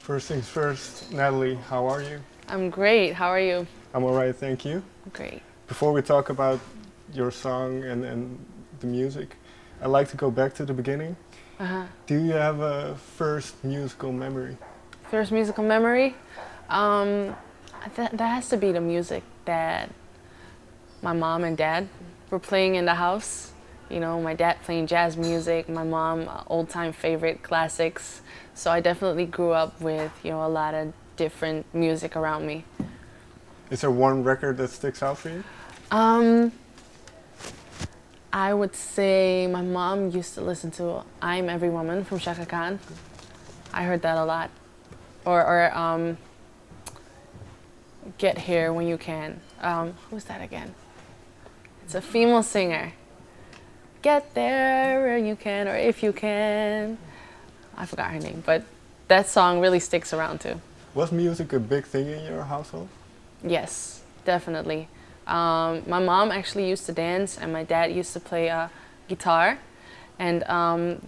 First things first, Natalie, how are you? I'm great. How are you? I'm alright, thank you. Great. Before we talk about your song and the music, I'd like to go back to the beginning. Uh-huh. Do you have a first musical memory? First musical memory? That has to be the music that my mom and dad were playing in the house. You know, my dad playing jazz music, my mom old-time favorite classics. So I definitely grew up with, a lot of different music around me. Is there one record that sticks out for you? I would say my mom used to listen to I'm Every Woman from Shaka Khan. I heard that a lot. Or Get Here When You Can. Who's that again? It's a female singer. Get there where you can, or if you can. I forgot her name, but that song really sticks around too. Was music a big thing in your household? Yes, definitely. My mom actually used to dance, and my dad used to play guitar. And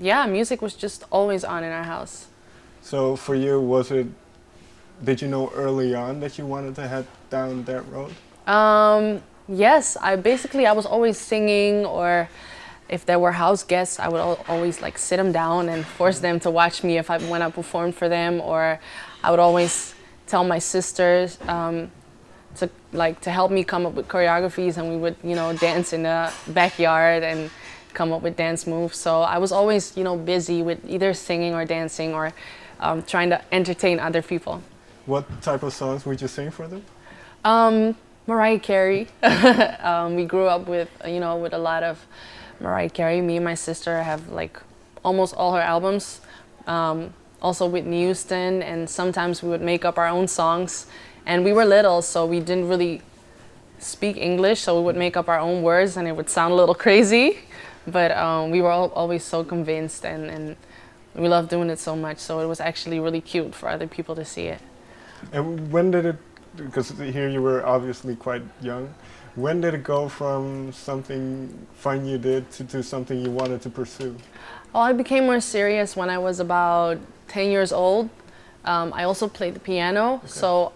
music was just always on in our house. So for you, did you know early on that you wanted to head down that road? Yes, I was always singing, or if there were house guests, I would always like sit them down and force them to watch me when I performed for them, or I would always tell my sisters to help me come up with choreographies, and we would dance in the backyard and come up with dance moves. So I was always busy with either singing or dancing or trying to entertain other people. What type of songs would you sing for them? Mariah Carey. We grew up with with a lot of Mariah Carey. Me and my sister have like almost all her albums. Also Whitney Houston, and sometimes we would make up our own songs. And we were little, so we didn't really speak English, so we would make up our own words, and it would sound a little crazy. But we were always so convinced, and we loved doing it so much. So it was actually really cute for other people to see it. And when did it, because here you were obviously quite young, when did it go from something fun you did to something you wanted to pursue? Oh, I became more serious when I was about 10 years old. I also played the piano, okay. So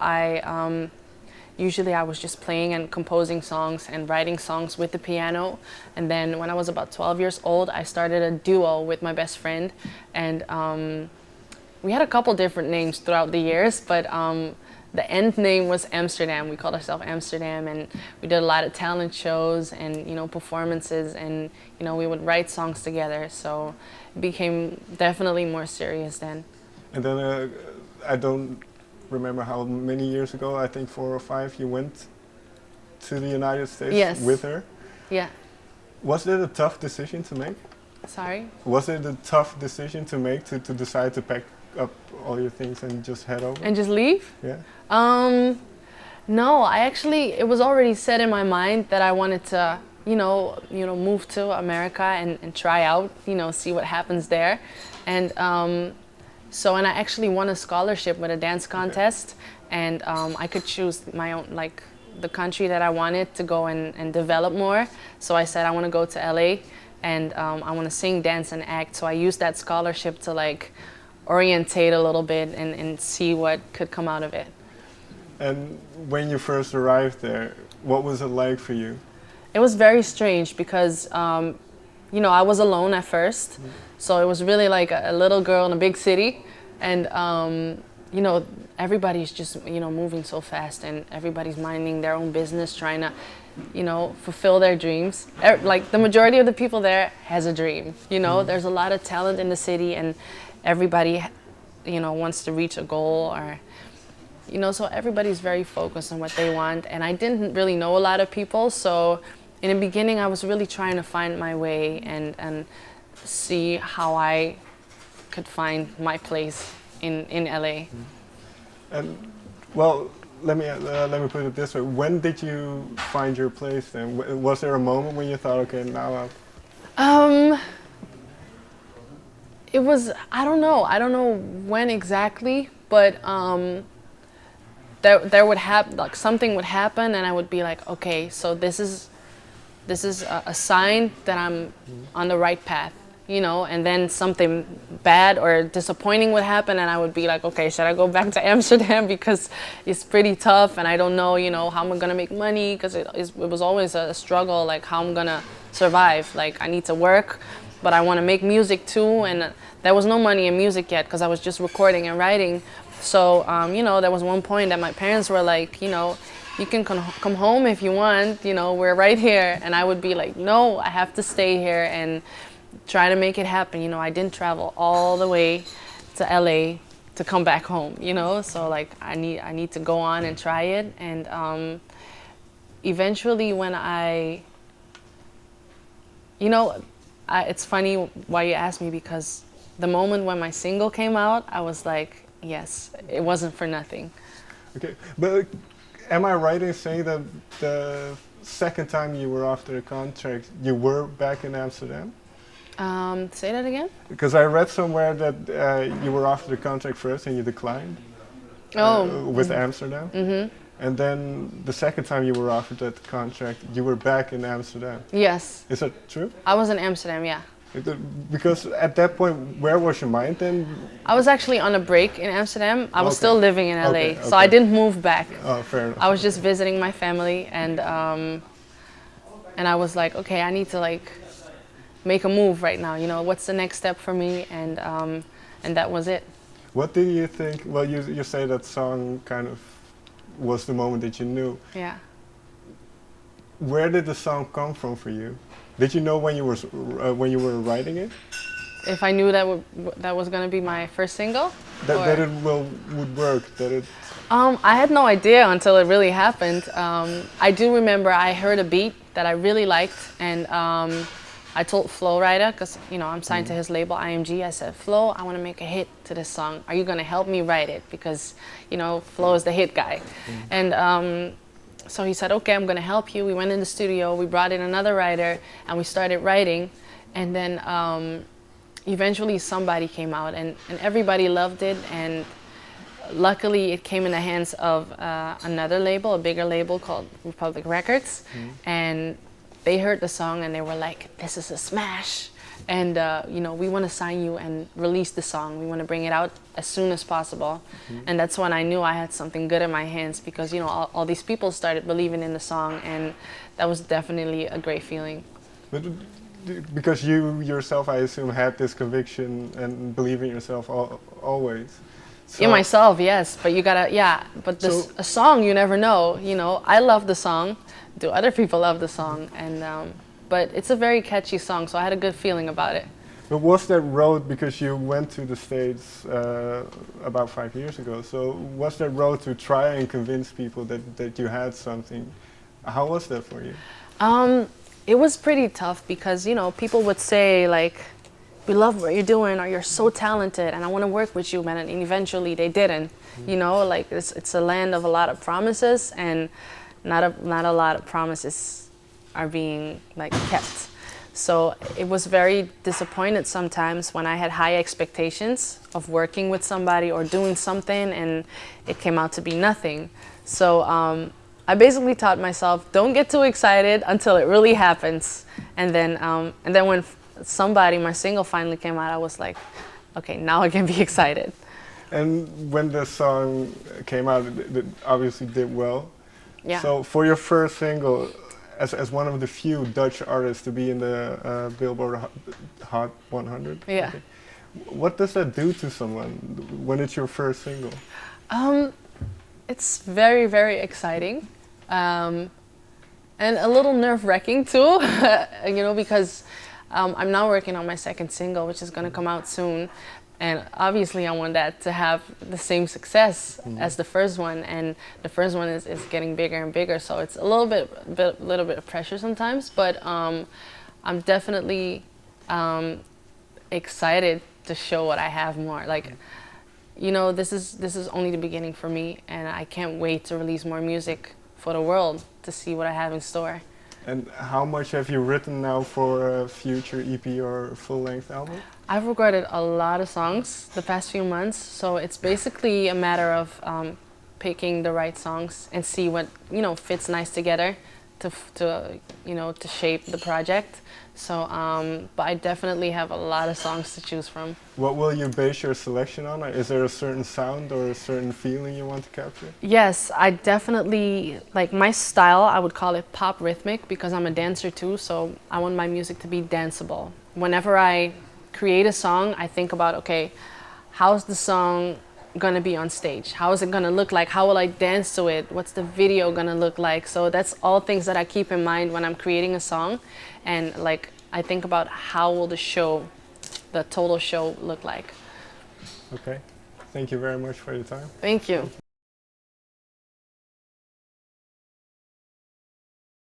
usually I was just playing and composing songs and writing songs with the piano. And then when I was about 12 years old, I started a duo with my best friend. And we had a couple different names throughout the years, but the end name was Amsterdam. We called ourselves Amsterdam, and we did a lot of talent shows and performances, and we would write songs together. So it became definitely more serious then. And then I don't remember how many years ago, I think 4 or 5, you went to the United States. Yes. With her. Yeah. Was it a tough decision to make? Sorry? Was it a tough decision to make to decide to pack up all your things and just head over? And just leave? Yeah. No, it was already set in my mind that I wanted to, move to America and try out, see what happens there. And and I actually won a scholarship with a dance contest, okay. And I could choose my own, like the country that I wanted to go and develop more. So I said I want to go to LA, and I want to sing, dance, and act. So I used that scholarship to like orientate a little bit and see what could come out of it. And when you first arrived there, what was it like for you? It was very strange because, I was alone at first. Mm-hmm. So it was really like a little girl in a big city. And, everybody's just, moving so fast, and everybody's minding their own business, trying to, fulfill their dreams. Like the majority of the people there has a dream, Mm-hmm. There's a lot of talent in the city, and everybody, wants to reach a goal, or, so everybody's very focused on what they want. And I didn't really know a lot of people. So in the beginning, I was really trying to find my way and see how I could find my place in LA. And well, let me put it this way: when did you find your place? Then was there a moment when you thought, okay, now I've... It was, I don't know when exactly, but there would happen, like something would happen, and I would be like, okay, so this is a sign that I'm on the right path. you know, and then something bad or disappointing would happen, and I would be like, okay, should I go back to Amsterdam because it's pretty tough, and I don't know, you know, how I'm gonna make money, because it was always a struggle, like how I'm gonna survive. Like I need to work, but I want to make music too, and there was no money in music yet because I was just recording and writing. So you know, there was one point that my parents were like, you know, you can come home if you want, you know, we're right here. And I would be like, no, I have to stay here and try to make it happen. You know, I didn't travel all the way to LA to come back home, you know, so like I need to go on and try it. And eventually when you know, it's funny why you asked me, because the moment when my single came out, I was like, yes, it wasn't for nothing. Okay, but am I right in saying that the second time you were after the contract, you were back in Amsterdam? Say that again? Because I read somewhere that you were after the contract first and you declined with Amsterdam. Mm-hmm. And then the second time you were offered that contract, you were back in Amsterdam. Yes. Is that true? I was in Amsterdam, yeah. Because at that point, where was your mind then? I was actually on a break in Amsterdam. I was still living in LA, okay. so I didn't move back. Oh, fair enough. I was just visiting my family, and I was like, okay, I need to like make a move right now. You know, what's the next step for me? And that was it. What do you think? Well, you say that song kind of was the moment that you knew. Yeah. Where did the song come from for you? Did you know when you were writing it? If I knew that was gonna be my first single? That it would work, that it... I had no idea until it really happened. I do remember I heard a beat that I really liked, and I told Flo Rida, because you know I'm signed to his label IMG. I said, Flo, I want to make a hit to this song. Are you gonna help me write it? Because you know Flo is the hit guy, and so he said, okay, I'm gonna help you. We went in the studio, we brought in another writer, and we started writing, and then eventually somebody came out, and everybody loved it, and luckily it came in the hands of another label, a bigger label called Republic Records, and they heard the song and they were like, this is a smash, and you know, we want to sign you and release the song. We want to bring it out as soon as possible. And that's when I knew I had something good in my hands, because you know, all these people started believing in the song, and that was definitely a great feeling. But because you yourself, I assume, had this conviction and believe in yourself always. So in myself, yes, but you gotta, yeah, but this a song, you never know, you know. I love the song. Do other people love the song? And but it's a very catchy song, so I had a good feeling about it. But was that road, because you went to the States about 5 years ago, so was that road to try and convince people that you had something? How was that for you? It was pretty tough, because you know, people would say like, we love what you're doing, or you're so talented and I want to work with you, man, and eventually they didn't. You know, like it's a land of a lot of promises, and not a lot of promises are being like kept. So it was very disappointed sometimes when I had high expectations of working with somebody or doing something and it came out to be nothing. So I basically taught myself, don't get too excited until it really happens. And then when my single finally came out, I was like, okay, now I can be excited. And when the song came out, it obviously did well. Yeah. So for your first single, as one of the few Dutch artists to be in the Billboard Hot 100, yeah. Okay, what does that do to someone when it's your first single? It's very, very exciting, and a little nerve-wracking too, you know, because I'm now working on my second single, which is going to come out soon. And obviously I want that to have the same success as the first one, and the first one is getting bigger and bigger, so it's a little bit of pressure sometimes, but I'm definitely excited to show what I have more. Like, you know, this is only the beginning for me, and I can't wait to release more music for the world to see what I have in store. And how much have you written now for a future EP or full-length album? I've recorded a lot of songs the past few months, so it's basically a matter of picking the right songs and see what, you know, fits nice together to shape the project. So, but I definitely have a lot of songs to choose from. What will you base your selection on? Is there a certain sound or a certain feeling you want to capture? Yes, I definitely, like my style, I would call it pop-rhythmic because I'm a dancer too, so I want my music to be danceable. Whenever I create a song, I think about, okay, how's the song gonna be on stage? How is it gonna look like? How will I dance to it? What's the video gonna look like? So that's all things that I keep in mind when I'm creating a song. And like, I think about how will the total show look like. Okay. Thank you very much for your time. Thank you.